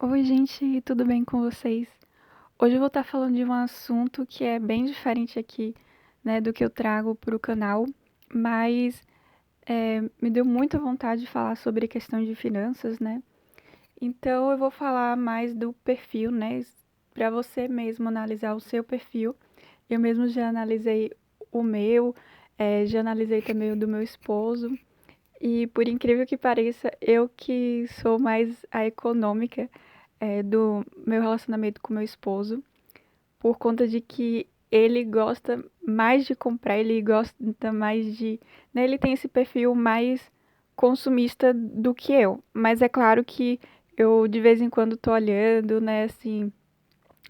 Oi, gente, tudo bem com vocês? Hoje eu vou estar falando de um assunto que é bem diferente aqui, né, do que eu trago para o canal, mas me deu muita vontade de falar sobre questão de finanças, né? Então eu vou falar mais do perfil, né, para você mesmo analisar o seu perfil. Eu mesmo já analisei o meu, já analisei também o do meu esposo, e por incrível que pareça, eu que sou mais a econômica do meu relacionamento com meu esposo, por conta de que ele gosta mais de comprar, ele gosta mais de. Né, ele tem esse perfil mais consumista do que eu. Mas é claro que eu de vez em quando tô olhando, né, assim,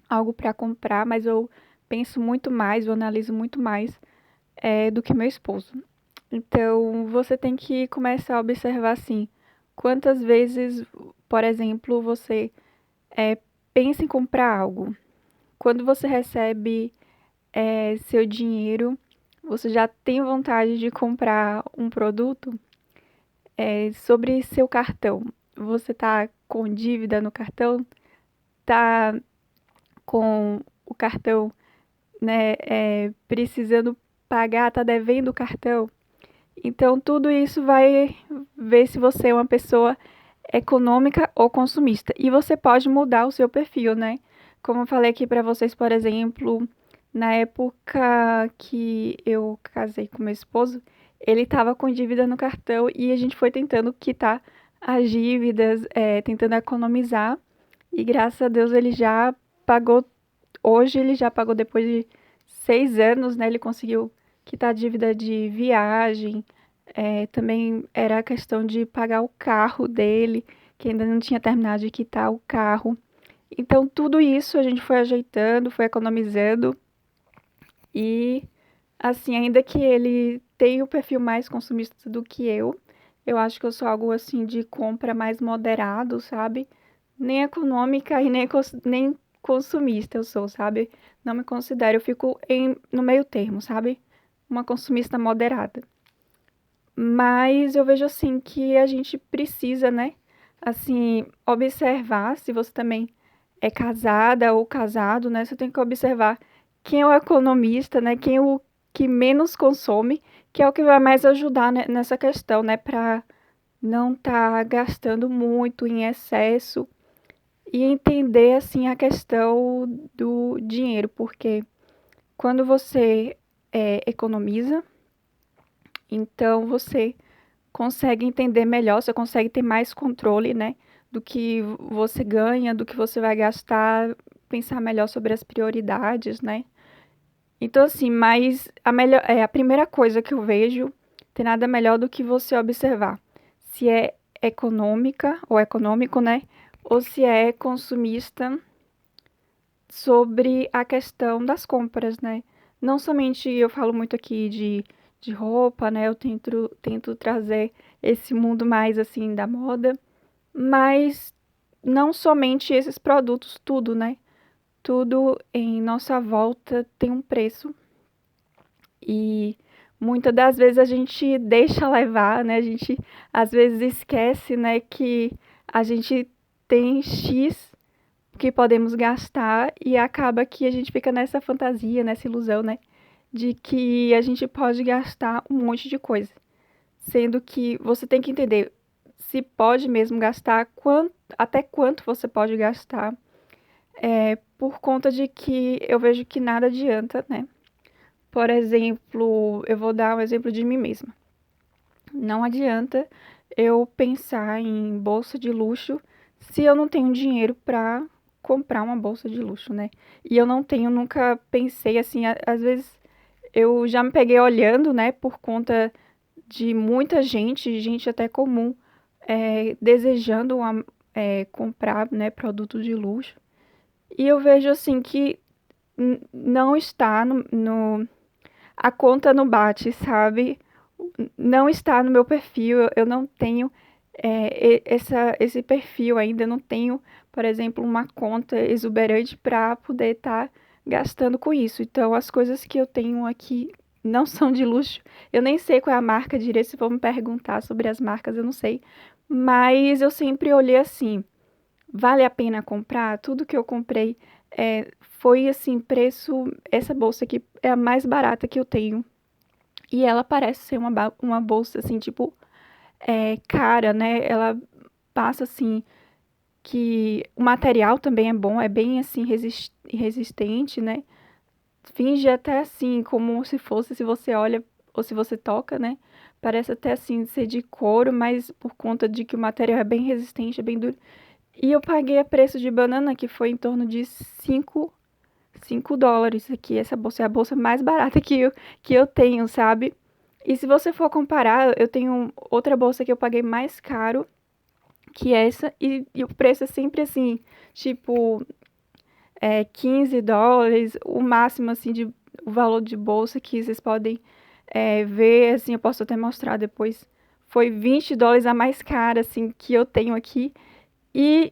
algo para comprar, mas eu penso muito mais, eu analiso muito mais do que meu esposo. Então, você tem que começar a observar assim, quantas vezes, por exemplo, você é, pensa em comprar algo. Quando você recebe seu dinheiro, você já tem vontade de comprar um produto. Sobre seu cartão, você tá com dívida no cartão? Tá com o cartão, né, precisando pagar, tá devendo o cartão? Então, tudo isso vai ver se você é uma pessoa econômica ou consumista. E você pode mudar o seu perfil, né? Como eu falei aqui para vocês, por exemplo, na época que eu casei com meu esposo, ele estava com dívida no cartão e a gente foi tentando quitar as dívidas, tentando economizar. E graças a Deus ele já pagou. Hoje ele já pagou depois de 6 anos, né? Ele conseguiu quitar a dívida de viagem. Também era a questão de pagar o carro dele, que ainda não tinha terminado de quitar o carro. Então, tudo isso a gente foi ajeitando, foi economizando. E, assim, ainda que ele tenha o perfil mais consumista do que eu acho que eu sou algo, assim, de compra mais moderado, sabe? Nem econômica e nem consumista eu sou, sabe? Não me considero, eu fico no meio termo, sabe? Uma consumista moderada. Mas eu vejo assim que a gente precisa, né? Assim, observar se você também é casada ou casado, né? Você tem que observar quem é o economista, né? Quem é o que menos consome, que é o que vai mais ajudar, né, nessa questão, né? Para não estar gastando muito em excesso e entender assim a questão do dinheiro, porque quando você economiza, então você consegue entender melhor, você consegue ter mais controle, né, do que você ganha, do que você vai gastar, pensar melhor sobre as prioridades, né? Então, assim, mas a primeira coisa que eu vejo, tem nada melhor do que você observar se é econômica ou econômico, né? Ou se é consumista sobre a questão das compras, né? Não somente eu falo muito aqui de roupa, né? Eu tento trazer esse mundo mais assim da moda, mas não somente esses produtos, tudo, né? Tudo em nossa volta tem um preço e muitas das vezes a gente deixa levar, né? A gente às vezes esquece, né, que a gente tem X que podemos gastar e acaba que a gente fica nessa fantasia, nessa ilusão, né, de que a gente pode gastar um monte de coisa, sendo que você tem que entender se pode mesmo gastar, até quanto você pode gastar, por conta de que eu vejo que nada adianta, né? Por exemplo, eu vou dar um exemplo de mim mesma. Não adianta eu pensar em bolsa de luxo se eu não tenho dinheiro para comprar uma bolsa de luxo, né? E eu não tenho, nunca pensei assim, às vezes eu já me peguei olhando, né, por conta de muita gente até comum, desejando comprar, né, produtos de luxo. E eu vejo assim que não está a conta não bate, sabe? Não está no meu perfil, eu não tenho esse perfil ainda, eu não tenho, por exemplo, uma conta exuberante para poder estar gastando com isso. Então, as coisas que eu tenho aqui não são de luxo. Eu nem sei qual é a marca direito, se for me perguntar sobre as marcas, eu não sei. Mas eu sempre olhei assim, vale a pena comprar? Tudo que eu comprei foi assim, preço. Essa bolsa aqui é a mais barata que eu tenho. E ela parece ser uma bolsa assim, tipo, cara, né? Ela passa assim que o material também é bom, é bem assim resistente, né? Finge até assim como se fosse, se você olha ou se você toca, né? Parece até assim ser de couro, mas por conta de que o material é bem resistente, é bem duro. E eu paguei a preço de banana, que foi em torno de cinco dólares aqui. Essa bolsa é a bolsa mais barata que eu tenho, sabe? E se você for comparar, eu tenho outra bolsa que eu paguei mais caro que essa, e o preço é sempre assim, tipo, 15 dólares, o máximo, assim, de o valor de bolsa que vocês podem ver, assim, eu posso até mostrar depois. Foi 20 dólares a mais cara, assim, que eu tenho aqui. E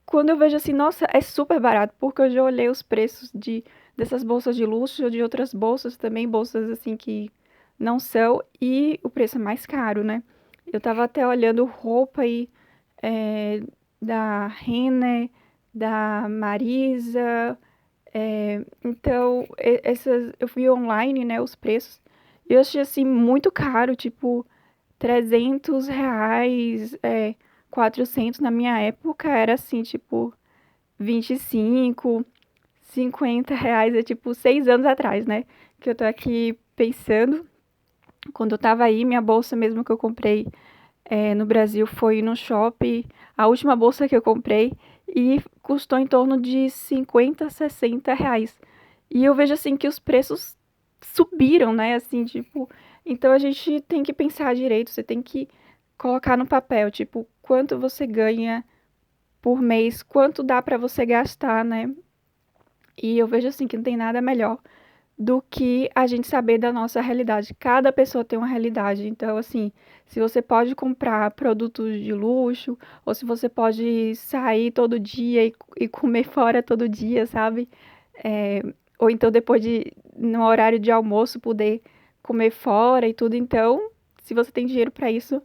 quando eu vejo assim, nossa, é super barato, porque eu já olhei os preços dessas bolsas de luxo, de outras bolsas também, bolsas assim que não são, e o preço é mais caro, né? Eu tava até olhando roupa aí é, da Renner, da Marisa, então essas eu fui online, né, os preços, e eu achei assim muito caro, tipo R$ 300, 400 na minha época era assim, tipo 25, R$ 50, é tipo 6 anos atrás, né? Que eu tô aqui pensando. Quando eu tava aí, minha bolsa mesmo que eu comprei no Brasil foi no shopping, a última bolsa que eu comprei, e custou em torno de 50, R$ 60. E eu vejo assim que os preços subiram, né? Assim, tipo, então a gente tem que pensar direito, você tem que colocar no papel, tipo, quanto você ganha por mês, quanto dá pra você gastar, né? E eu vejo assim que não tem nada melhor do que a gente saber da nossa realidade. Cada pessoa tem uma realidade. Então, assim, se você pode comprar produtos de luxo, ou se você pode sair todo dia e comer fora todo dia, sabe? É, ou então depois no horário de almoço, poder comer fora e tudo. Então, se você tem dinheiro para isso,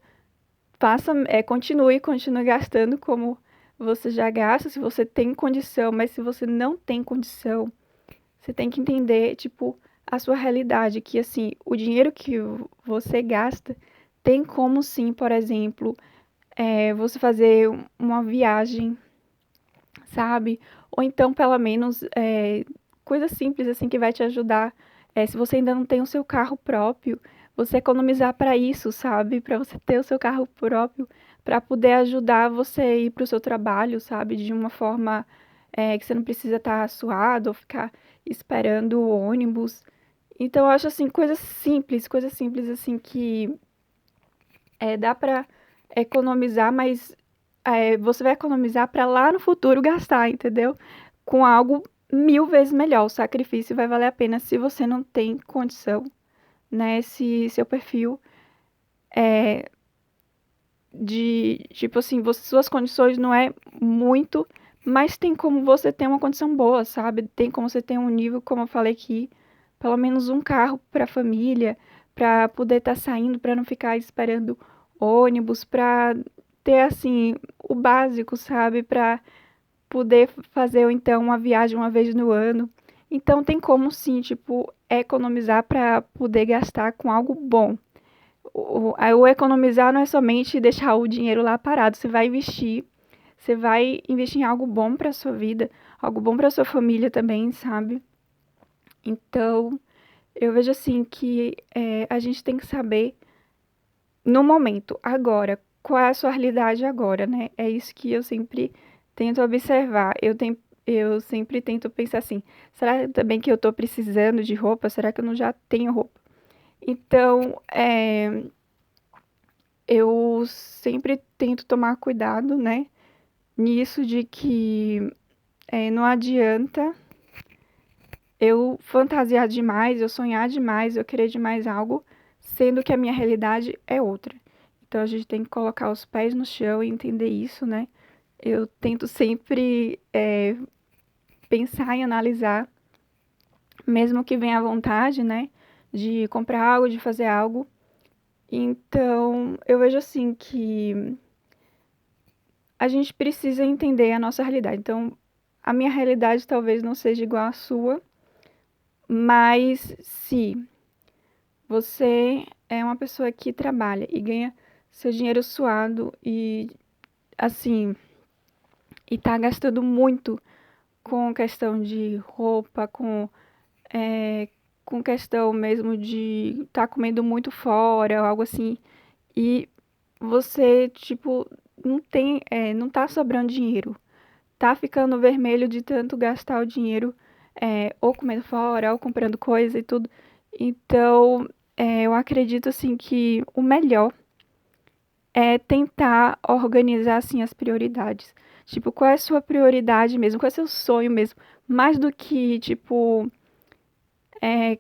continue gastando como você já gasta, se você tem condição, mas se você não tem condição, você tem que entender, tipo, a sua realidade, que assim, o dinheiro que você gasta tem como sim, por exemplo, você fazer uma viagem, sabe? Ou então, pelo menos, coisa simples assim que vai te ajudar. Se você ainda não tem o seu carro próprio, você economizar para isso, sabe? Para você ter o seu carro próprio, para poder ajudar você a ir para o seu trabalho, sabe? De uma forma que você não precisa estar suado ou ficar esperando o ônibus. Então, eu acho assim, coisas simples assim que dá para economizar, mas você vai economizar para lá no futuro gastar, entendeu? Com algo 1000 vezes melhor. O sacrifício vai valer a pena se você não tem condição, né? Se seu perfil tipo assim, suas condições não é muito, mas tem como você ter uma condição boa, sabe? Tem como você ter um nível, como eu falei aqui, pelo menos um carro para a família, para poder estar saindo, para não ficar esperando ônibus, para ter assim o básico, sabe? Para poder fazer ou então uma viagem uma vez no ano. Então tem como sim, tipo, economizar para poder gastar com algo bom. O economizar não é somente deixar o dinheiro lá parado, você vai investir em algo bom para sua vida, algo bom para sua família também, sabe? Então, eu vejo assim que a gente tem que saber no momento, agora, qual é a sua realidade agora, né? É isso que eu sempre tento observar. Eu sempre tento pensar assim, será também que eu tô precisando de roupa? Será que eu não já tenho roupa? Então, eu sempre tento tomar cuidado, né? Nisso de que não adianta eu fantasiar demais, eu sonhar demais, eu querer demais algo, sendo que a minha realidade é outra. Então a gente tem que colocar os pés no chão e entender isso, né? Eu tento sempre pensar e analisar, mesmo que venha à vontade, né? De comprar algo, de fazer algo. Então eu vejo assim que a gente precisa entender a nossa realidade. Então, a minha realidade talvez não seja igual à sua, mas se você é uma pessoa que trabalha e ganha seu dinheiro suado e assim, e tá gastando muito com questão de roupa, é, com questão mesmo de tá comendo muito fora, ou algo assim, e você, tipo, não tá sobrando dinheiro, tá ficando vermelho de tanto gastar o dinheiro, ou comendo fora, ou comprando coisa e tudo. Então, eu acredito, assim, que o melhor é tentar organizar, assim, as prioridades. Tipo, qual é a sua prioridade mesmo? Qual é o seu sonho mesmo? Mais do que, tipo,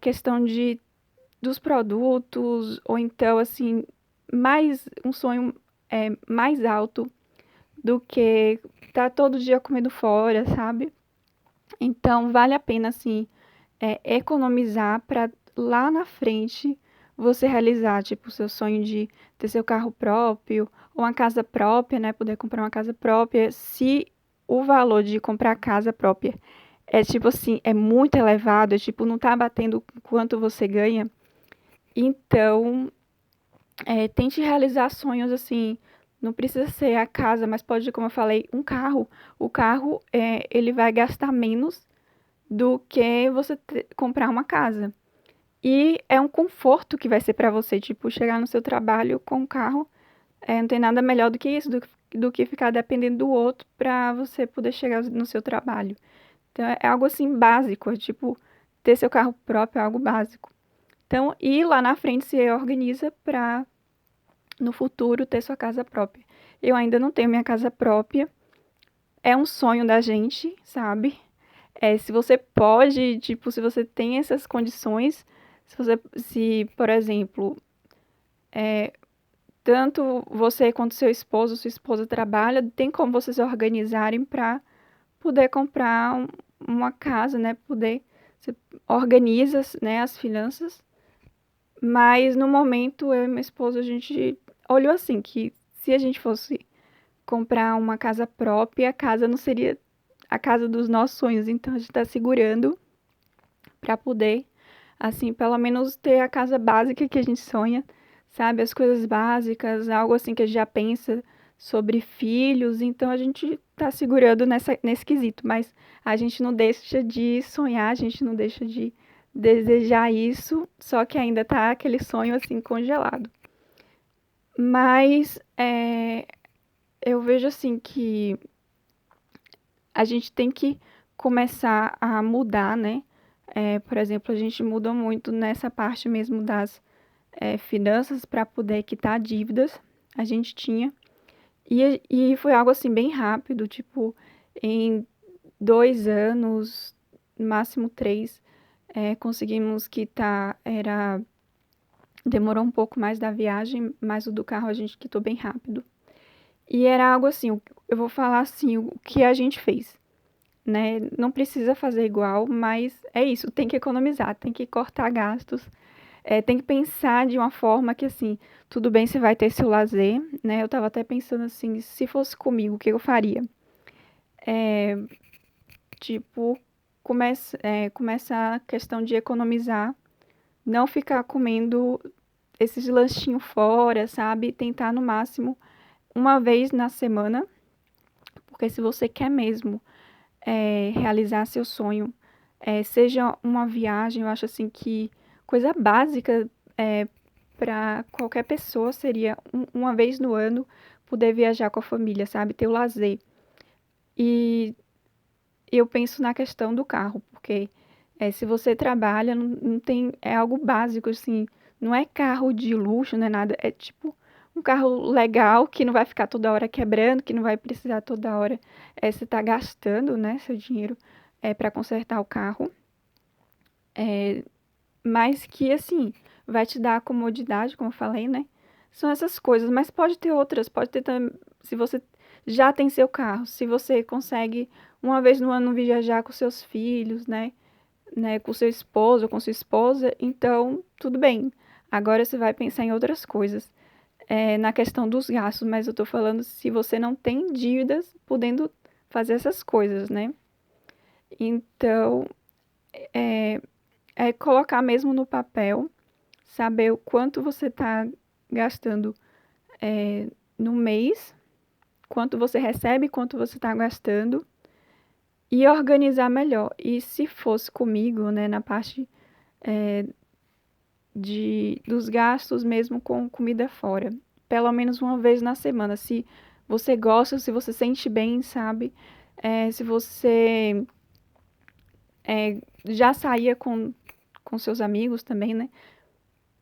questão dos produtos, ou então, assim, mais um sonho mais alto do que tá todo dia comendo fora, sabe? Então, vale a pena, assim, economizar para lá na frente você realizar, tipo, o seu sonho de ter seu carro próprio, ou uma casa própria, né? Poder comprar uma casa própria. Se o valor de comprar casa própria é, tipo assim, é muito elevado, é, tipo, não tá batendo quanto você ganha, então, tente realizar sonhos assim. Não precisa ser a casa, mas pode, como eu falei, um carro. O carro, ele vai gastar menos do que você comprar uma casa. E é um conforto que vai ser para você, tipo, chegar no seu trabalho com um carro. Não tem nada melhor do que isso, do que ficar dependendo do outro para você poder chegar no seu trabalho. Então, é algo assim básico, é tipo, ter seu carro próprio é algo básico. Então, e lá na frente se organiza para no futuro ter sua casa própria. Eu ainda não tenho minha casa própria. É um sonho da gente, sabe? Se você pode, tipo, se você tem essas condições, se, por exemplo, tanto você quanto seu esposo, sua esposa trabalha, tem como vocês se organizarem para poder comprar uma casa, né? Poder, você organiza, né, as finanças. Mas no momento, eu e meu esposo, a gente olhou assim, que se a gente fosse comprar uma casa própria, a casa não seria a casa dos nossos sonhos. Então a gente está segurando para poder, assim, pelo menos ter a casa básica que a gente sonha, sabe? As coisas básicas, algo assim que a gente já pensa sobre filhos. Então a gente está segurando nesse quesito, mas a gente não deixa de sonhar, a gente não deixa de desejar isso, só que ainda tá aquele sonho assim congelado. Mas eu vejo assim que a gente tem que começar a mudar, né? Por exemplo, a gente muda muito nessa parte mesmo das finanças para poder quitar dívidas. A gente tinha. E foi algo assim bem rápido, tipo, em 2 anos, máximo 3, conseguimos quitar. Demorou um pouco mais da viagem, mas o do carro a gente quitou bem rápido. E era algo assim, eu vou falar assim, o que a gente fez, né? Não precisa fazer igual, mas é isso, tem que economizar, tem que cortar gastos, tem que pensar de uma forma que assim, tudo bem, você vai ter seu lazer, né? Eu tava até pensando assim, se fosse comigo, o que eu faria? Tipo, começar a questão de economizar, não ficar comendo esses lanchinhos fora, sabe? Tentar no máximo uma vez na semana, porque se você quer mesmo realizar seu sonho, seja uma viagem, eu acho assim que coisa básica para qualquer pessoa seria uma vez no ano poder viajar com a família, sabe? Ter o lazer. E eu penso na questão do carro, porque se você trabalha, não tem, é algo básico, assim, não é carro de luxo, não é nada, é tipo um carro legal que não vai ficar toda hora quebrando, que não vai precisar toda hora você tá gastando, né, seu dinheiro para consertar o carro, mas que assim vai te dar a comodidade, como eu falei, né? São essas coisas, mas pode ter outras, pode ter também, se você já tem seu carro, se você consegue uma vez no ano viajar com seus filhos, né, com seu esposo ou com sua esposa, então tudo bem. Agora você vai pensar em outras coisas. na questão dos gastos, mas eu tô falando se você não tem dívidas podendo fazer essas coisas, né? Então, é, é colocar mesmo no papel, saber o quanto você está gastando no mês, quanto você recebe, quanto você está gastando, e organizar melhor. E se fosse comigo, né, na parte dos gastos mesmo com comida fora, pelo menos uma vez na semana, se você gosta, se você sente bem, sabe? Se você já saía com seus amigos também, né?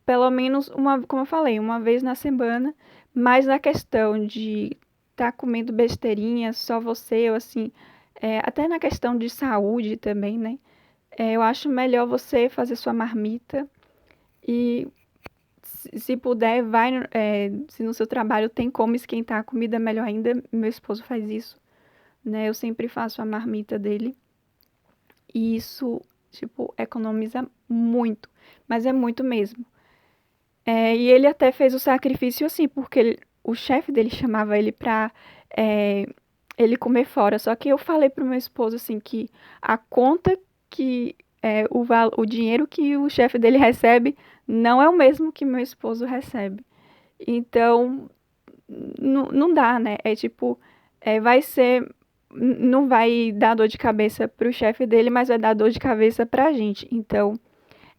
Pelo menos uma, como eu falei, uma vez na semana, mas na questão de estar comendo besteirinha, só você, ou assim, até na questão de saúde também, né? Eu acho melhor você fazer sua marmita e, se puder, vai, se no seu trabalho tem como esquentar a comida, melhor ainda. Meu esposo faz isso, né? Eu sempre faço a marmita dele e isso, tipo, economiza muito, mas é muito mesmo. E ele até fez o sacrifício assim, porque o chefe dele chamava ele pra é, ele comer fora. Só que eu falei pro meu esposo assim que a conta que o dinheiro que o chefe dele recebe não é o mesmo que meu esposo recebe. Então, não dá, né? É tipo, vai ser. Não vai dar dor de cabeça pro chefe dele, mas vai dar dor de cabeça pra gente. Então,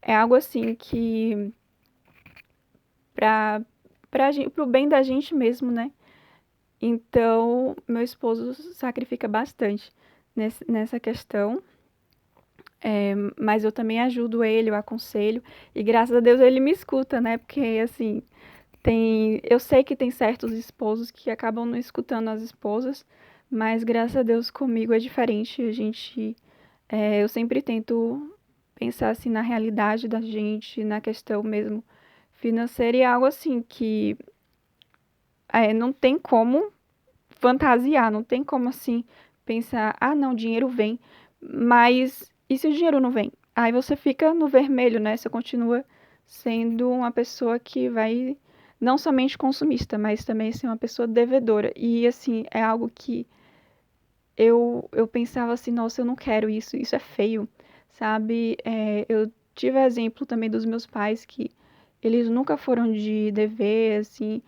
é algo assim que para pro bem da gente mesmo, né? Então, meu esposo sacrifica bastante nessa questão, mas eu também ajudo ele, eu aconselho, e graças a Deus ele me escuta, né? Porque, assim, eu sei que tem certos esposos que acabam não escutando as esposas, mas graças a Deus comigo é diferente. Eu sempre tento pensar assim na realidade da gente, na questão mesmo financeira, e é algo assim que não tem como fantasiar, não tem como assim pensar, ah, não, dinheiro vem, mas e se o dinheiro não vem? Aí você fica no vermelho, né? Você continua sendo uma pessoa que vai não somente consumista, mas também ser uma pessoa devedora. E assim, é algo que eu pensava assim, nossa, eu não quero isso, isso é feio, sabe? Eu tive exemplo também dos meus pais que eles nunca foram de dever, assim.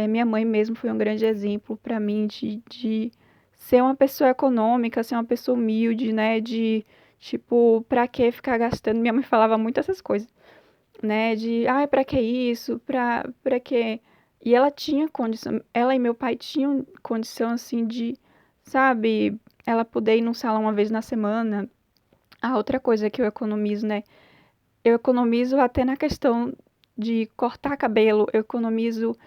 Minha mãe mesmo foi um grande exemplo para mim de ser uma pessoa econômica, ser uma pessoa humilde, né? De, tipo, pra que ficar gastando? Minha mãe falava muito essas coisas, né? De, ai, pra que isso? Pra que... E ela tinha condição, ela e meu pai tinham condição, assim, de, sabe, ela poder ir num salão uma vez na semana. A outra coisa que eu economizo, né? Eu economizo até na questão de cortar cabelo, eu economizo,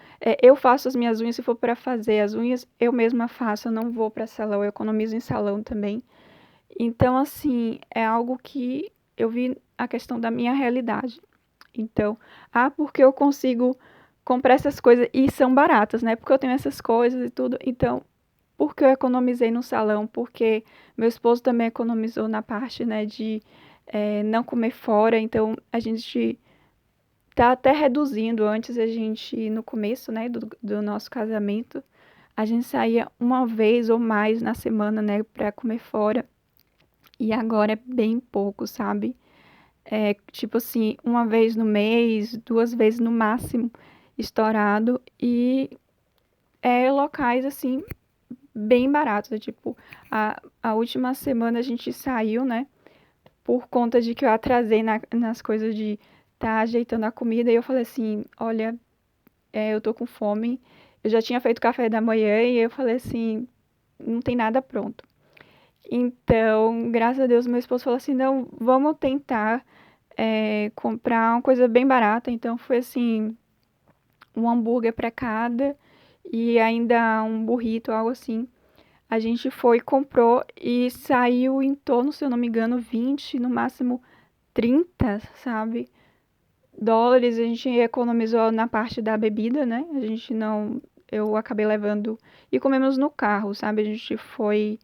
eu faço as minhas unhas se for para fazer as unhas, eu mesma faço, eu não vou para salão, eu economizo em salão também. Então, assim, é algo que eu vi a questão da minha realidade. Então, porque eu consigo comprar essas coisas e são baratas, né? Porque eu tenho essas coisas e tudo. Então, porque eu economizei no salão, porque meu esposo também economizou na parte, né, de não comer fora. Então, a gente tá até reduzindo. Antes a gente, no começo, né, do nosso casamento, a gente saía uma vez ou mais na semana, né, para comer fora. E agora é bem pouco, sabe? Tipo assim, uma vez no mês, duas vezes no máximo, estourado. E locais, assim, bem baratos. Tipo, a última semana a gente saiu, né? Por conta de que eu atrasei nas coisas de estar ajeitando a comida. E eu falei assim: olha, eu tô com fome. Eu já tinha feito café da manhã e eu falei assim: não tem nada pronto. Então, graças a Deus, meu esposo falou assim: não, vamos tentar comprar uma coisa bem barata. Então, foi assim: um hambúrguer para cada e ainda um burrito, algo assim. A gente foi, comprou e saiu em torno, se eu não me engano, 20, no máximo 30, sabe? Dólares. A gente economizou na parte da bebida, né? A gente não. Eu acabei levando e comemos no carro, sabe? A gente foi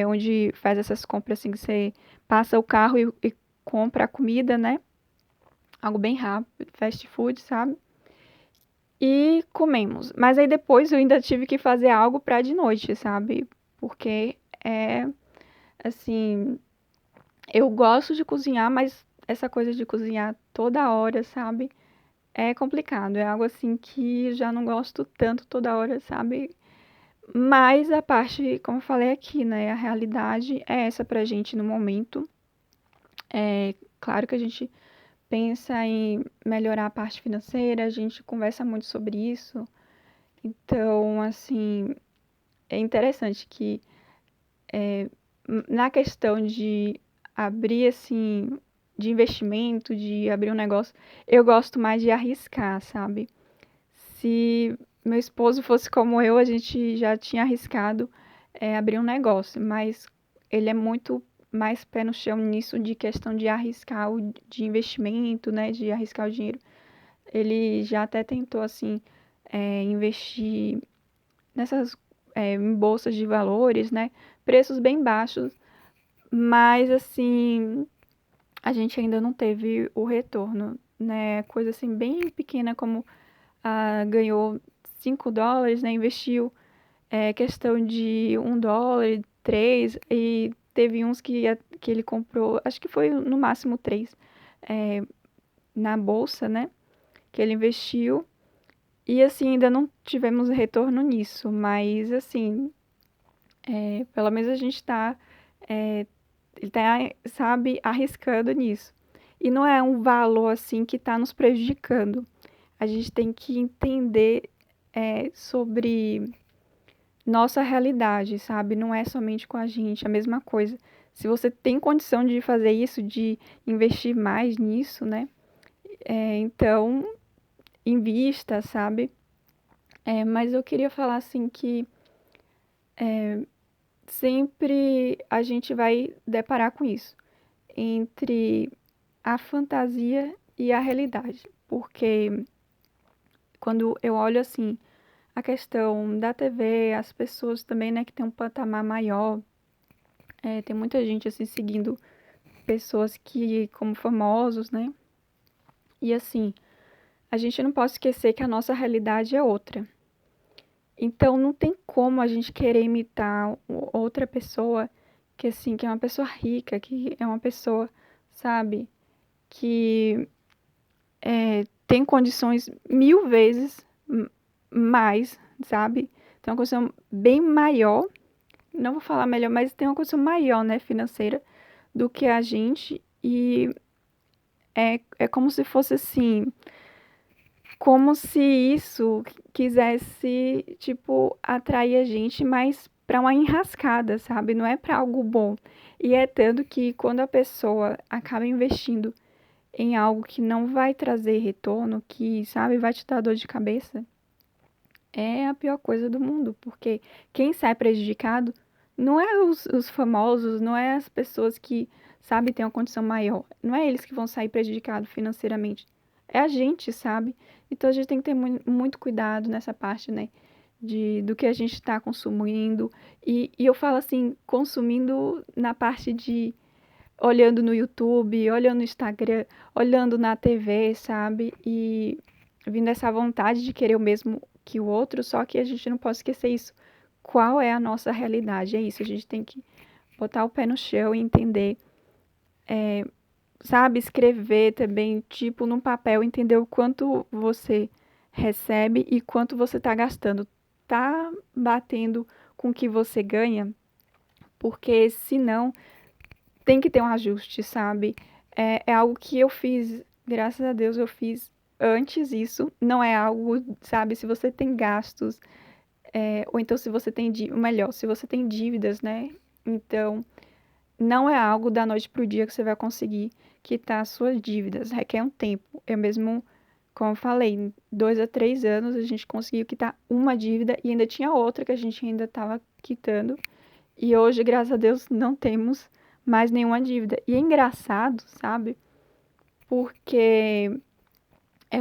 onde faz essas compras assim, que você passa o carro e compra a comida, né? Algo bem rápido, fast food, sabe? e comemos. Mas aí depois eu ainda tive que fazer algo pra de noite, sabe? Porque é assim, eu gosto de cozinhar, mas essa coisa de cozinhar toda hora, sabe? É complicado. É algo assim que já não gosto tanto toda hora, sabe? Mas a parte, como eu falei aqui, né? A realidade é essa pra gente no momento. É claro que a gente pensa em melhorar a parte financeira, a gente conversa muito sobre isso. Então, assim, é interessante que na questão de abrir, assim, de investimento, de abrir um negócio, eu gosto mais de arriscar, sabe? Se meu esposo fosse como eu, a gente já tinha arriscado abrir um negócio, mas ele é muito mais pé no chão nisso de questão de arriscar de investimento, né? De arriscar o dinheiro. Ele já até tentou, assim, investir nessas em bolsas de valores, né? Preços bem baixos, mas assim, a gente ainda não teve o retorno, né? Coisa assim bem pequena como ganhou US$ 5, né? Investiu questão de US$ 1, 3, e teve uns que ele comprou, acho que foi no máximo 3, é, na bolsa, né? Que ele investiu. E assim, ainda não tivemos retorno nisso, mas assim, pelo menos a gente está, ele tá, sabe, arriscando nisso. E não é um valor assim que está nos prejudicando. A gente tem que entender sobre nossa realidade, sabe? Não é somente com a gente, a mesma coisa. Se você tem condição de fazer isso, de investir mais nisso, né? Então, invista, sabe? Mas eu queria falar assim que sempre a gente vai deparar com isso, entre a fantasia e a realidade. Porque quando eu olho assim, a questão da TV, as pessoas também, né, que tem um patamar maior, tem muita gente assim seguindo pessoas que como famosos, né? E assim, a gente não pode esquecer que a nossa realidade é outra. Então não tem como a gente querer imitar outra pessoa que assim, que é uma pessoa rica, que é uma pessoa, sabe, que tem condições 1000 vezes mais, sabe? Tem uma condição bem maior, não vou falar melhor, mas tem uma condição maior, né, financeira do que a gente, e é como se fosse assim, como se isso quisesse, tipo, atrair a gente mais para uma enrascada, sabe? Não é para algo bom. E é tanto que quando a pessoa acaba investindo em algo que não vai trazer retorno, que, sabe, vai te dar dor de cabeça, é a pior coisa do mundo, porque quem sai prejudicado não é os famosos, não é as pessoas que, sabe, têm uma condição maior, não é eles que vão sair prejudicados financeiramente, é a gente, sabe? Então a gente tem que ter muito cuidado nessa parte, né, do que a gente está consumindo, e eu falo assim, consumindo na parte de olhando no YouTube, olhando no Instagram, olhando na TV, sabe? E vindo essa vontade de querer o mesmo que o outro, só que a gente não pode esquecer isso. Qual é a nossa realidade? É isso, a gente tem que botar o pé no chão e entender, sabe? Escrever também, tipo, num papel, entender o quanto você recebe e quanto você está gastando. Tá batendo com o que você ganha? Porque senão tem que ter um ajuste, sabe? É algo que eu fiz, graças a Deus eu fiz antes isso. Não é algo, sabe, se você tem gastos, ou então se você tem, melhor, se você tem dívidas, né? Então, não é algo da noite pro dia que você vai conseguir quitar as suas dívidas. Requer um tempo. Eu mesmo, como eu falei, em 2 a 3 anos a gente conseguiu quitar uma dívida e ainda tinha outra que a gente ainda estava quitando. E hoje, graças a Deus, não temos mais nenhuma dívida. E é engraçado, sabe? Porque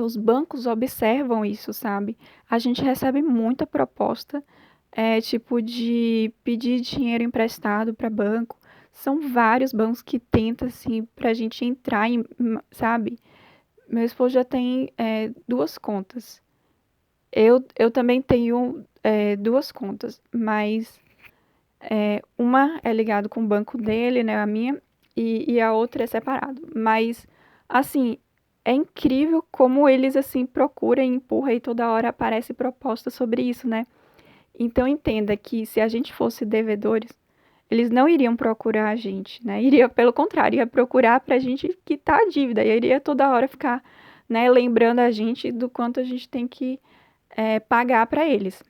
os bancos observam isso, sabe? A gente recebe muita proposta, tipo de pedir dinheiro emprestado para banco. São vários bancos que tentam, assim, para a gente entrar em, sabe? Meu esposo já tem 2 contas. Eu também tenho duas contas, mas uma é ligado com o banco dele, né, a minha, e a outra é separado. Mas, assim, é incrível como eles, assim, procuram e empurram e toda hora aparece proposta sobre isso, né? Então, entenda que se a gente fosse devedores, eles não iriam procurar a gente, né? Iria, pelo contrário, ia procurar pra gente quitar a dívida. E iria toda hora ficar, né, lembrando a gente do quanto a gente tem que pagar para eles.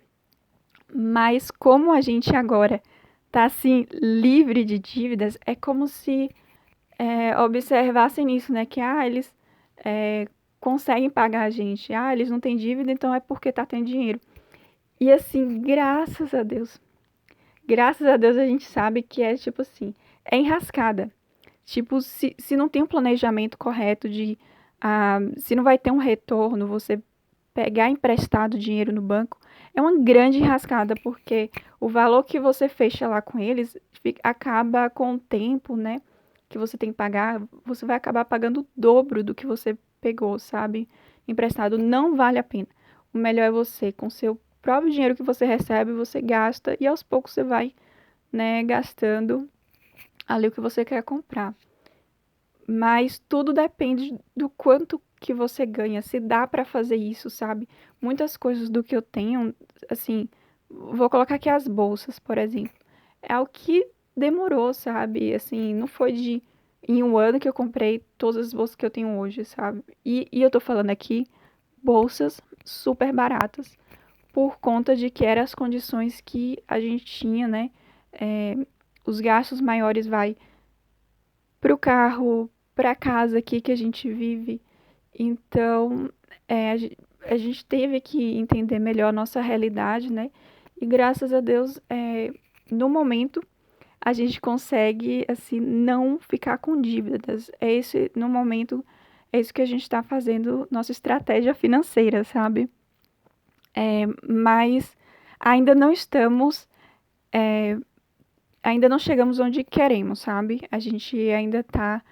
Mas como a gente agora tá assim livre de dívidas, é como se observassem isso, né? Que eles conseguem pagar a gente. Eles não têm dívida, então é porque tá tendo dinheiro. E assim, graças a Deus a gente sabe que é tipo assim, é enrascada. Tipo, se não tem um planejamento correto se não vai ter um retorno, você pegar emprestado dinheiro no banco, é uma grande enrascada, porque o valor que você fecha lá com eles acaba com o tempo, né? Que você tem que pagar, você vai acabar pagando o dobro do que você pegou, sabe? Emprestado não vale a pena. O melhor é você, com seu próprio dinheiro que você recebe, você gasta e aos poucos você vai, né, gastando ali o que você quer comprar. Mas tudo depende do quanto que você ganha, se dá para fazer isso, sabe? Muitas coisas do que eu tenho, assim, vou colocar aqui as bolsas, por exemplo. É o que demorou, sabe? Assim, não foi em um ano que eu comprei todas as bolsas que eu tenho hoje, sabe? E eu tô falando aqui bolsas super baratas por conta de que eram as condições que a gente tinha, né? É, os gastos maiores vai para o carro, para a casa aqui que a gente vive. Então, a gente teve que entender melhor a nossa realidade, né? E graças a Deus, no momento, a gente consegue, assim, não ficar com dívidas. No momento, é isso que a gente está fazendo, nossa estratégia financeira, sabe? Mas ainda não estamos, ainda não chegamos onde queremos, sabe? A gente ainda está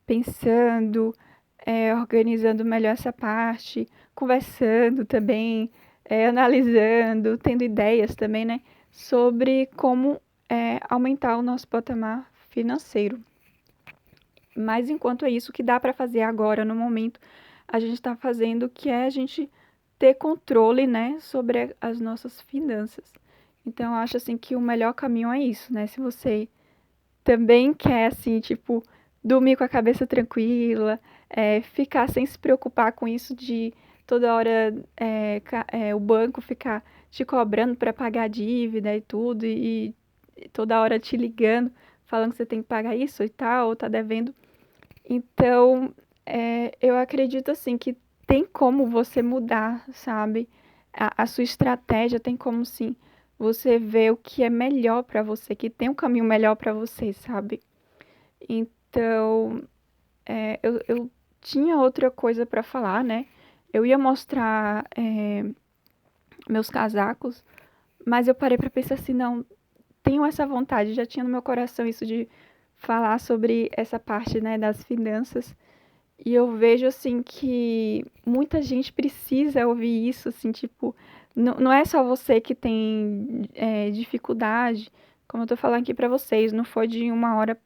pensando, organizando melhor essa parte, conversando também, analisando, tendo ideias também, né, sobre como aumentar o nosso patamar financeiro. Mas enquanto é isso que dá para fazer agora, no momento, a gente está fazendo que é a gente ter controle, né, sobre as nossas finanças. Então, eu acho assim que o melhor caminho é isso, né? Se você também quer, assim, tipo, dormir com a cabeça tranquila, ficar sem se preocupar com isso de toda hora o banco ficar te cobrando para pagar a dívida e tudo, e toda hora te ligando, falando que você tem que pagar isso e tal, ou tá devendo. Então, eu acredito, assim, que tem como você mudar, sabe? A sua estratégia tem como, sim, você ver o que é melhor para você, que tem um caminho melhor para você, sabe? Então, eu tinha outra coisa para falar, né? Eu ia mostrar meus casacos, mas eu parei para pensar assim, não, tenho essa vontade, já tinha no meu coração isso de falar sobre essa parte, né, das finanças. E eu vejo assim que muita gente precisa ouvir isso, assim, tipo, não é só você que tem dificuldade, como eu tô falando aqui para vocês, não foi de uma hora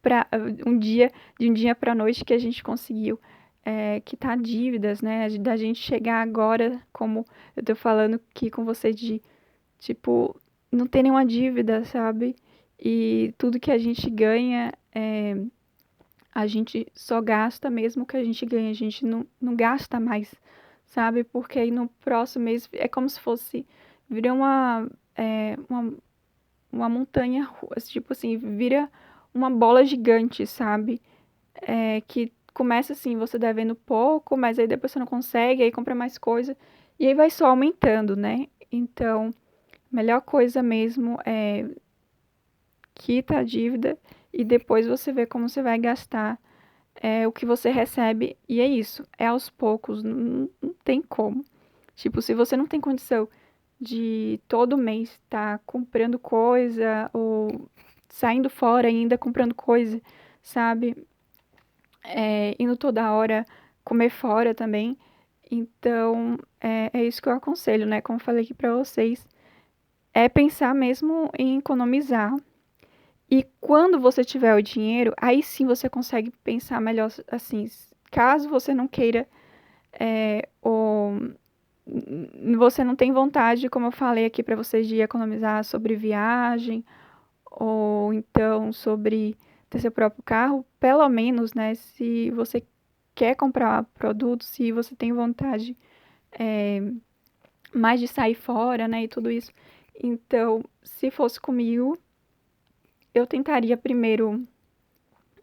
para de um dia para noite que a gente conseguiu quitar dívidas, né? Da gente chegar agora, como eu tô falando aqui com você de tipo não ter nenhuma dívida, sabe? E tudo que a gente ganha a gente só gasta mesmo o que a gente ganha, a gente não gasta mais, sabe? Porque aí no próximo mês é como se fosse vira uma montanha, tipo assim, vira uma bola gigante, sabe? Que começa assim, você devendo pouco, mas aí depois você não consegue, aí compra mais coisa, e aí vai só aumentando, né? Então, melhor coisa mesmo é quita a dívida e depois você vê como você vai gastar o que você recebe, e é isso, é aos poucos, não tem como. Tipo, se você não tem condição de todo mês estar comprando coisa ou saindo fora ainda comprando coisa, sabe? Indo toda hora comer fora também. Então, é isso que eu aconselho, né? Como eu falei aqui para vocês, é pensar mesmo em economizar. E quando você tiver o dinheiro, aí sim você consegue pensar melhor, assim, caso você não queira, ou você não tem vontade, como eu falei aqui para vocês, de economizar sobre viagem, ou então sobre ter seu próprio carro, pelo menos, né, se você quer comprar produtos, se você tem vontade mais de sair fora, né, e tudo isso. Então, se fosse comigo, eu tentaria primeiro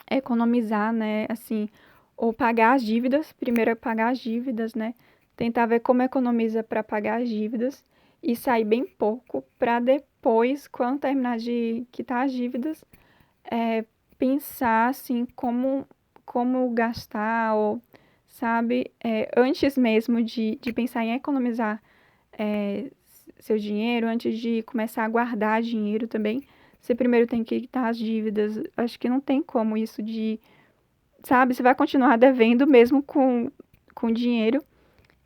economizar, né, assim, ou pagar as dívidas, primeiro é pagar as dívidas, né, tentar ver como economiza para pagar as dívidas e sair bem pouco para depois, quando terminar de quitar as dívidas, é, pensar assim como gastar ou sabe antes mesmo de pensar em economizar é, seu dinheiro, antes de começar a guardar dinheiro também, você primeiro tem que quitar as dívidas. Acho que não tem como isso de, sabe, você vai continuar devendo mesmo com dinheiro.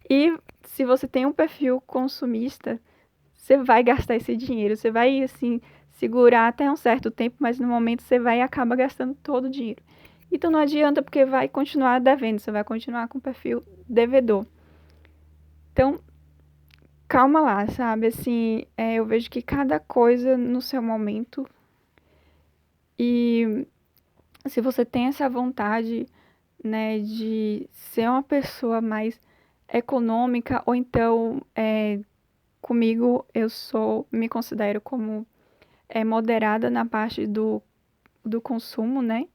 E se você tem um perfil consumista, você vai gastar esse dinheiro, você vai assim segurar até um certo tempo, mas no momento você vai e acaba gastando todo o dinheiro. Então não adianta porque vai continuar devendo, você vai continuar com o perfil devedor. Então, calma lá, sabe? Assim, eu vejo que cada coisa no seu momento. E se você tem essa vontade, né, de ser uma pessoa mais econômica, ou então comigo me considero como moderada na parte do consumo, né?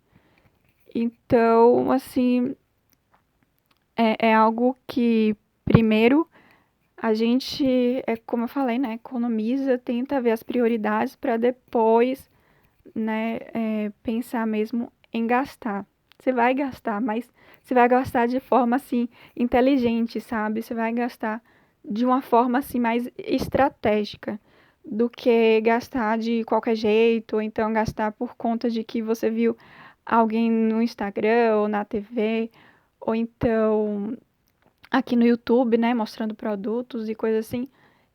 Então, assim, é algo que primeiro a gente, como eu falei, né, economiza, tenta ver as prioridades para depois, né, pensar mesmo em gastar. Você vai gastar, mas você vai gastar de forma assim inteligente, sabe? Você vai gastar de uma forma assim mais estratégica do que gastar de qualquer jeito, ou então gastar por conta de que você viu alguém no Instagram ou na TV, ou então aqui no YouTube, né, mostrando produtos e coisas assim.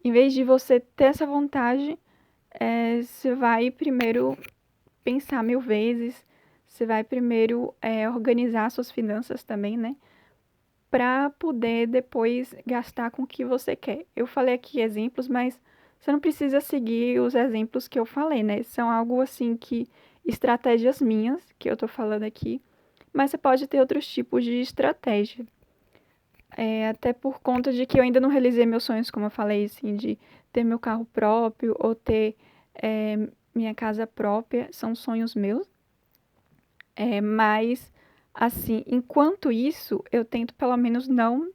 Em vez de você ter essa vontade, você vai primeiro pensar mil vezes, você vai primeiro organizar suas finanças também, né? Para poder depois gastar com o que você quer. Eu falei aqui exemplos, mas você não precisa seguir os exemplos que eu falei, né? São algo assim que estratégias minhas que eu tô falando aqui, mas você pode ter outros tipos de estratégia. Até por conta de que eu ainda não realizei meus sonhos, como eu falei, assim, de ter meu carro próprio ou ter minha casa própria, são sonhos meus. Mas, assim, enquanto isso, eu tento pelo menos não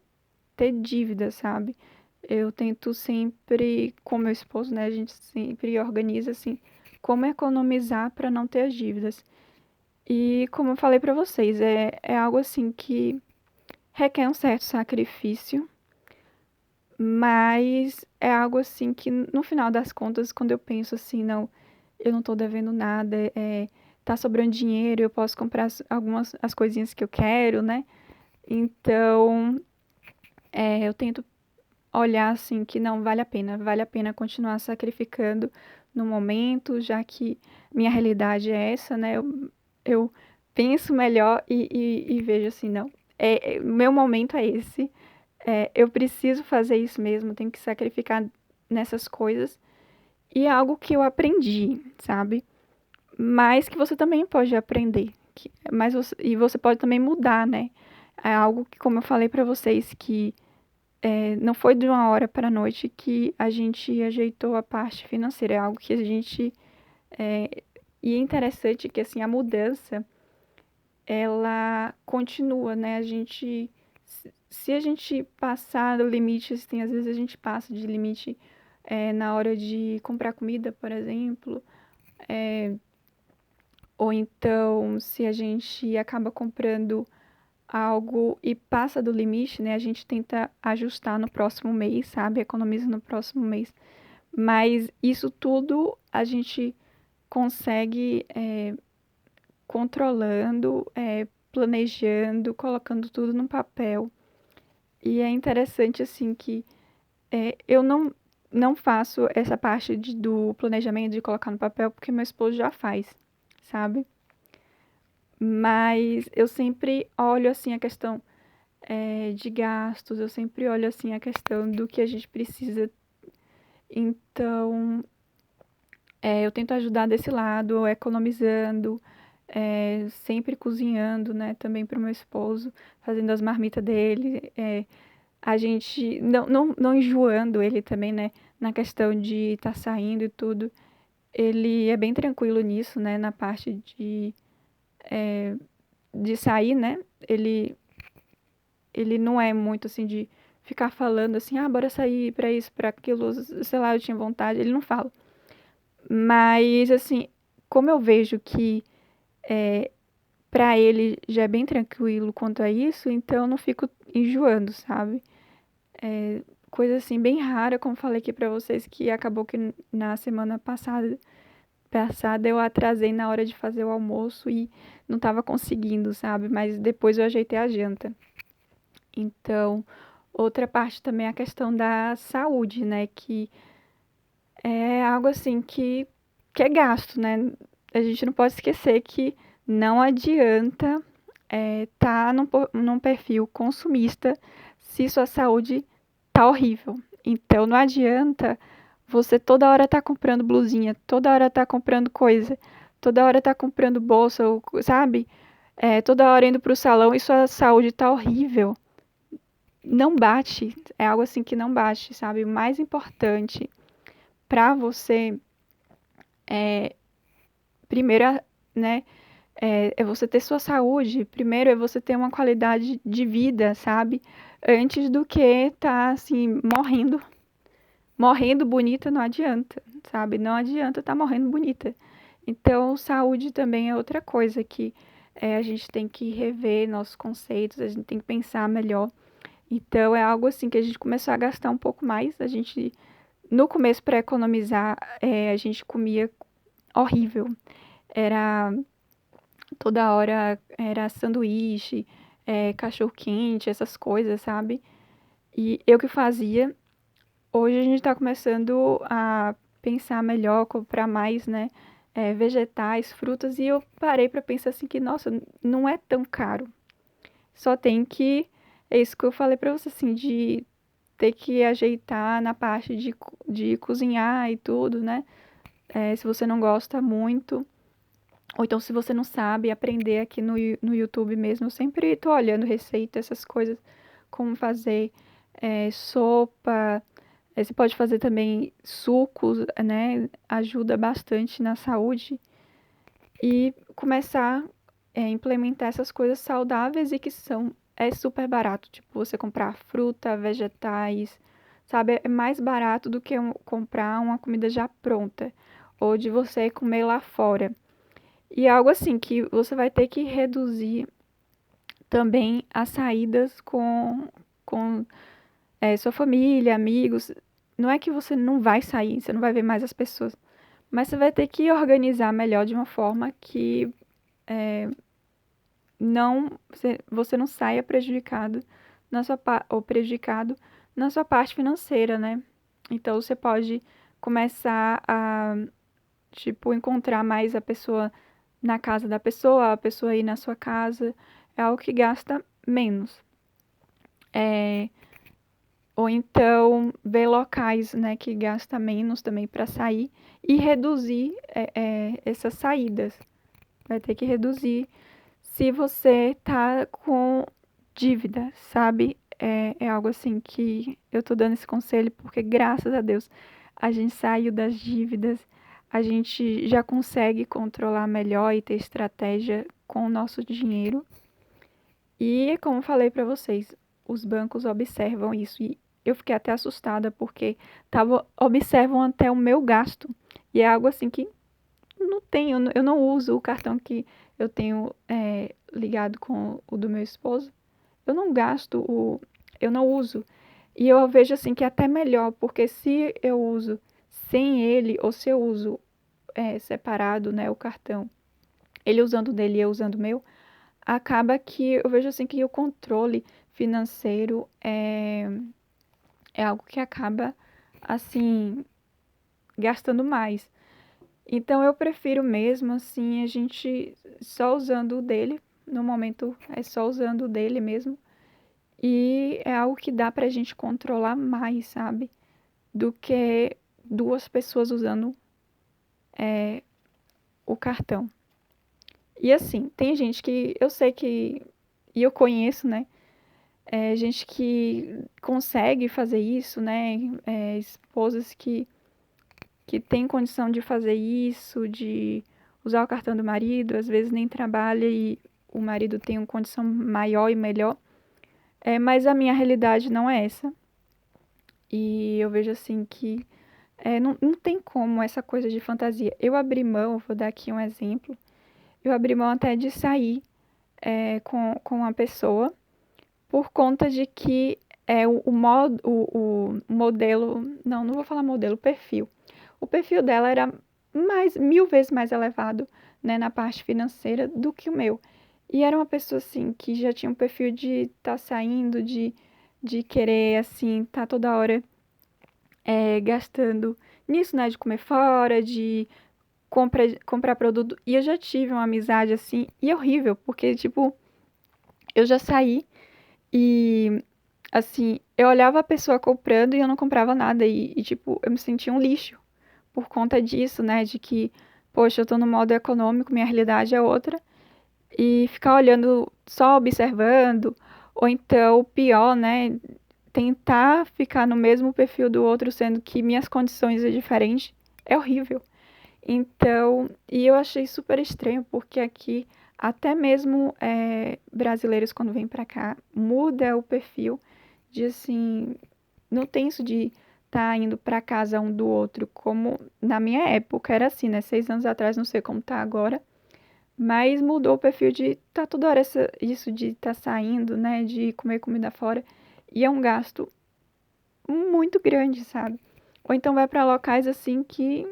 ter dívida, sabe? Eu tento sempre, com meu esposo, né? A gente sempre organiza, assim, como economizar para não ter as dívidas. E, como eu falei para vocês, é algo, assim, que requer um certo sacrifício, mas é algo, assim, que no final das contas, quando eu penso assim, não, eu não tô devendo nada, tá sobrando dinheiro, eu posso comprar as coisinhas que eu quero, né? Então, eu tento olhar assim que não vale a pena continuar sacrificando no momento, já que minha realidade é essa, né? Eu penso melhor e vejo assim, não, meu momento é esse, eu preciso fazer isso mesmo, tenho que sacrificar nessas coisas, e é algo que eu aprendi, sabe? Mas que você também pode aprender, e você pode também mudar, né? É algo que, como eu falei para vocês, que não foi de uma hora para a noite que a gente ajeitou a parte financeira, é algo que a gente. E é interessante que assim, a mudança ela continua, né? Se a gente passar do limite, assim, às vezes a gente passa de limite na hora de comprar comida, por exemplo, ou então se a gente acaba comprando algo e passa do limite, né? A gente tenta ajustar no próximo mês, sabe? Economiza no próximo mês. Mas isso tudo a gente consegue controlando, planejando, colocando tudo no papel. E é interessante, assim, que eu não faço essa parte do planejamento de colocar no papel, porque meu esposo já faz, sabe? Mas eu sempre olho, assim, a questão de gastos, eu sempre olho, assim, a questão do que a gente precisa. Então, eu tento ajudar desse lado, economizando, sempre cozinhando, né, também para o meu esposo, fazendo as marmitas dele, a gente não enjoando ele também, né, na questão de estar saindo e tudo. Ele é bem tranquilo nisso, né, na parte de sair, né, ele não é muito assim de ficar falando assim, ah, bora sair pra isso, pra aquilo, sei lá, eu tinha vontade, ele não fala. Mas, assim, como eu vejo que pra ele já é bem tranquilo quanto a isso, então eu não fico enjoando, sabe? Coisa assim bem rara, como falei aqui pra vocês, que acabou que na semana passada eu atrasei na hora de fazer o almoço e não tava conseguindo, sabe? Mas depois eu ajeitei a janta. Então, outra parte também é a questão da saúde, né? Que é algo assim que é gasto, né? A gente não pode esquecer que não adianta tá num perfil consumista se sua saúde tá horrível. Então não adianta você toda hora tá comprando blusinha, toda hora tá comprando coisa, toda hora tá comprando bolsa, sabe? Toda hora indo pro salão e sua saúde tá horrível. Não bate, é algo assim que não bate, sabe? O mais importante para você, primeiro, né, é você ter sua saúde, primeiro é você ter uma qualidade de vida, sabe? Antes do que tá assim, morrendo bonita não adianta, sabe? Não adianta tá morrendo bonita. Então, saúde também é outra coisa que a gente tem que rever nossos conceitos, a gente tem que pensar melhor. Então, é algo assim que a gente começou a gastar um pouco mais. A gente, no começo, para economizar, a gente comia horrível. Era toda hora, era sanduíche, cachorro-quente, essas coisas, sabe? E eu que fazia. Hoje a gente está começando a pensar melhor, comprar mais, né? Vegetais, frutas, e eu parei para pensar assim que, nossa, não é tão caro. Só tem que, é isso que eu falei para você, assim, de ter que ajeitar na parte de cozinhar e tudo, né? Se você não gosta muito, ou então se você não sabe aprender aqui no YouTube mesmo, eu sempre tô olhando receita, essas coisas, como fazer sopa. Você pode fazer também sucos, né? Ajuda bastante na saúde. E começar a implementar essas coisas saudáveis e que são super barato. Tipo, você comprar fruta, vegetais, sabe? É mais barato do que comprar uma comida já pronta. Ou de você comer lá fora. E é algo assim que você vai ter que reduzir também as saídas com sua família, amigos. Não é que você não vai sair, você não vai ver mais as pessoas, mas você vai ter que organizar melhor de uma forma que você não saia prejudicado ou prejudicado na sua parte financeira, né? Então você pode começar a, tipo, encontrar mais a pessoa na casa da pessoa, a pessoa ir na sua casa, é algo que gasta menos. É, ou então ver locais, né, que gasta menos também para sair e reduzir essas saídas. Vai ter que reduzir se você tá com dívida, sabe? É algo assim que eu tô dando esse conselho porque, graças a Deus, a gente saiu das dívidas, a gente já consegue controlar melhor e ter estratégia com o nosso dinheiro. E, como eu falei para vocês, os bancos observam isso e eu fiquei até assustada porque observam até o meu gasto. E é algo assim que não tenho, eu não uso o cartão que eu tenho ligado com o do meu esposo. Eu não gasto eu não uso. E eu vejo assim que é até melhor, porque se eu uso sem ele, ou se eu uso separado, né, o cartão, ele usando o dele e eu usando o meu, acaba que eu vejo assim que o controle financeiro é algo que acaba, assim, gastando mais. Então eu prefiro mesmo, assim, a gente só usando o dele, no momento é só usando o dele mesmo, e é algo que dá pra gente controlar mais, sabe? Do que duas pessoas usando o cartão. E assim, tem gente que eu sei que, e eu conheço, né? Gente que consegue fazer isso, né? Esposas que têm condição de fazer isso, de usar o cartão do marido, às vezes nem trabalha e o marido tem uma condição maior e melhor. Mas a minha realidade não é essa. E eu vejo assim que não tem como essa coisa de fantasia. Eu abri mão, vou dar aqui um exemplo, eu abri mão até de sair com uma pessoa por conta de que o modelo, não vou falar modelo, o perfil. O perfil dela era mil vezes mais elevado, né, na parte financeira do que o meu. E era uma pessoa, assim, que já tinha um perfil de estar saindo, de querer, assim, estar toda hora gastando nisso, né, de comer fora, de comprar produto. E eu já tive uma amizade, assim, e é horrível, porque, tipo, eu já saí e, assim, eu olhava a pessoa comprando e eu não comprava nada. Tipo, eu me sentia um lixo por conta disso, né? De que, poxa, eu tô no modo econômico, minha realidade é outra. E ficar olhando, só observando, ou então, o pior, né? Tentar ficar no mesmo perfil do outro, sendo que minhas condições é diferente, é horrível. Então, e eu achei super estranho, porque aqui, até mesmo brasileiros, quando vêm pra cá, muda o perfil de assim, não tem isso de estar indo pra casa um do outro, como na minha época era assim, né? 6 anos atrás, não sei como tá agora, mas mudou o perfil de tá toda hora isso de estar saindo, né? De comer comida fora, e é um gasto muito grande, sabe? Ou então vai pra locais assim que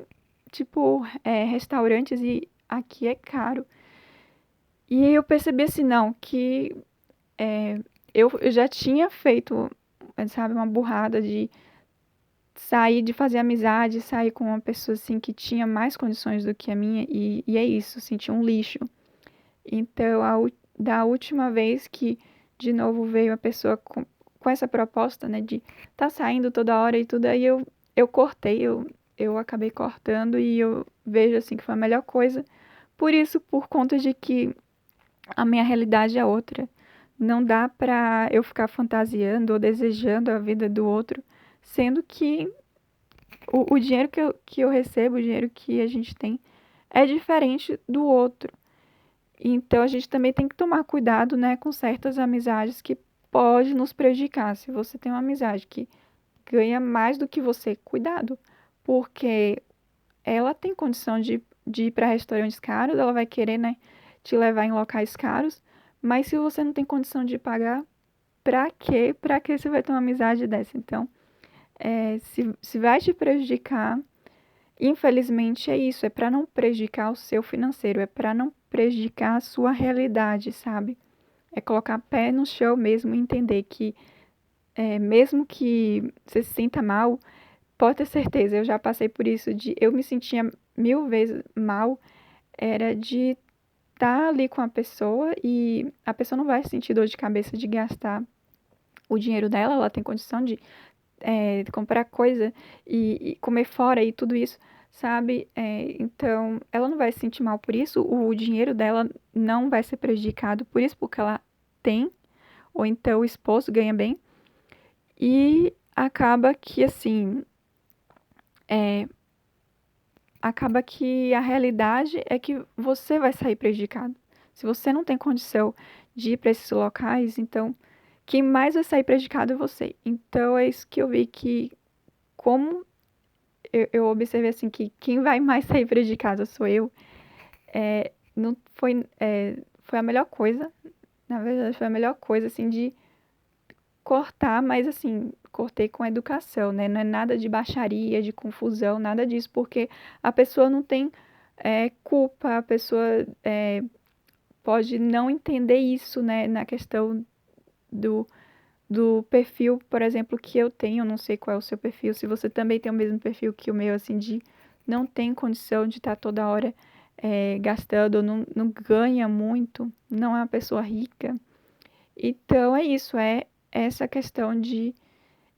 tipo, restaurantes e aqui é caro. E aí eu percebi assim, não, que eu já tinha feito, sabe, uma burrada de sair, de fazer amizade, sair com uma pessoa assim que tinha mais condições do que a minha e é isso, senti um lixo. Então, da última vez que de novo veio a pessoa com essa proposta, né, de tá saindo toda hora e tudo, aí eu cortei, eu acabei cortando e eu vejo assim que foi a melhor coisa. Por isso, por conta de que a minha realidade é outra. Não dá pra eu ficar fantasiando ou desejando a vida do outro, sendo que o dinheiro que eu recebo, o dinheiro que a gente tem, é diferente do outro. Então a gente também tem que tomar cuidado, né, com certas amizades que pode nos prejudicar. Se você tem uma amizade que ganha mais do que você, cuidado, porque ela tem condição de ir para restaurantes caros, ela vai querer, né, te levar em locais caros, mas se você não tem condição de pagar, pra quê? Pra que você vai ter uma amizade dessa? Então, se vai te prejudicar, infelizmente é isso, é para não prejudicar o seu financeiro, é para não prejudicar a sua realidade, sabe? É colocar pé no chão mesmo e entender que, mesmo que você se sinta mal, pode ter certeza, eu já passei por isso de eu me sentia mil vezes mal, era de estar ali com a pessoa e a pessoa não vai sentir dor de cabeça de gastar o dinheiro dela, ela tem condição de comprar coisa e comer fora e tudo isso, sabe? Então, ela não vai se sentir mal por isso, o dinheiro dela não vai ser prejudicado por isso, porque ela tem, ou então o esposo ganha bem, e acaba que, assim, acaba que a realidade é que você vai sair prejudicado. Se você não tem condição de ir para esses locais, então quem mais vai sair prejudicado é você. Então é isso que eu vi que, como eu observei assim, que quem vai mais sair prejudicado sou eu, não foi, foi a melhor coisa, na verdade foi a melhor coisa, assim, de cortar, mas assim, cortei com educação, né? Não é nada de baixaria, de confusão, nada disso, porque a pessoa não tem culpa, a pessoa pode não entender isso, né? Na questão do, do perfil, por exemplo, que eu tenho, não sei qual é o seu perfil, se você também tem o mesmo perfil que o meu, assim, de não tem condição de estar toda hora gastando, não ganha muito, não é uma pessoa rica. Então é isso, é essa questão de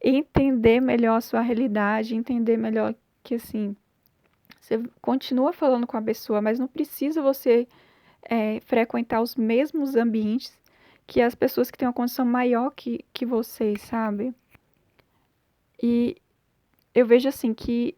entender melhor a sua realidade, entender melhor que assim, você continua falando com a pessoa, mas não precisa você frequentar os mesmos ambientes que as pessoas que têm uma condição maior que vocês, sabe? E eu vejo assim que,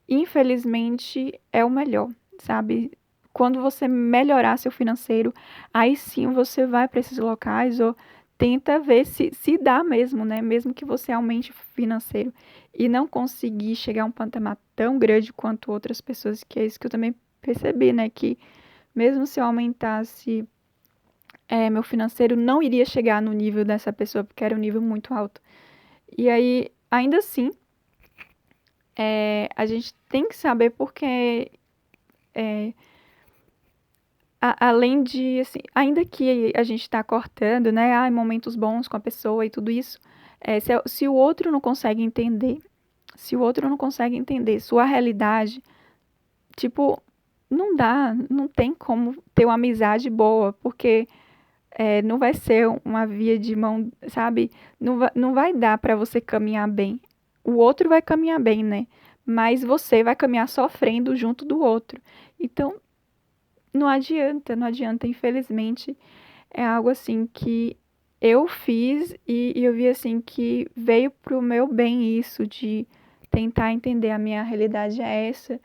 infelizmente, é o melhor, sabe? Quando você melhorar seu financeiro, aí sim você vai para esses locais ou tenta ver se dá mesmo, né? Mesmo que você aumente o financeiro e não conseguir chegar a um patamar tão grande quanto outras pessoas, que é isso que eu também percebi, né? Que mesmo se eu aumentasse meu financeiro, não iria chegar no nível dessa pessoa, porque era um nível muito alto. E aí, ainda assim, a gente tem que saber porque é, além de, assim, ainda que a gente está cortando, né, momentos bons com a pessoa e tudo isso, se o outro não consegue entender, se o outro não consegue entender sua realidade, tipo, não dá, não tem como ter uma amizade boa, porque não vai ser uma via de mão, sabe? Não vai dar para você caminhar bem. O outro vai caminhar bem, né? Mas você vai caminhar sofrendo junto do outro. Então, não adianta, não adianta. Infelizmente, é algo assim que eu fiz e eu vi assim que veio pro meu bem isso de tentar entender a minha realidade é essa.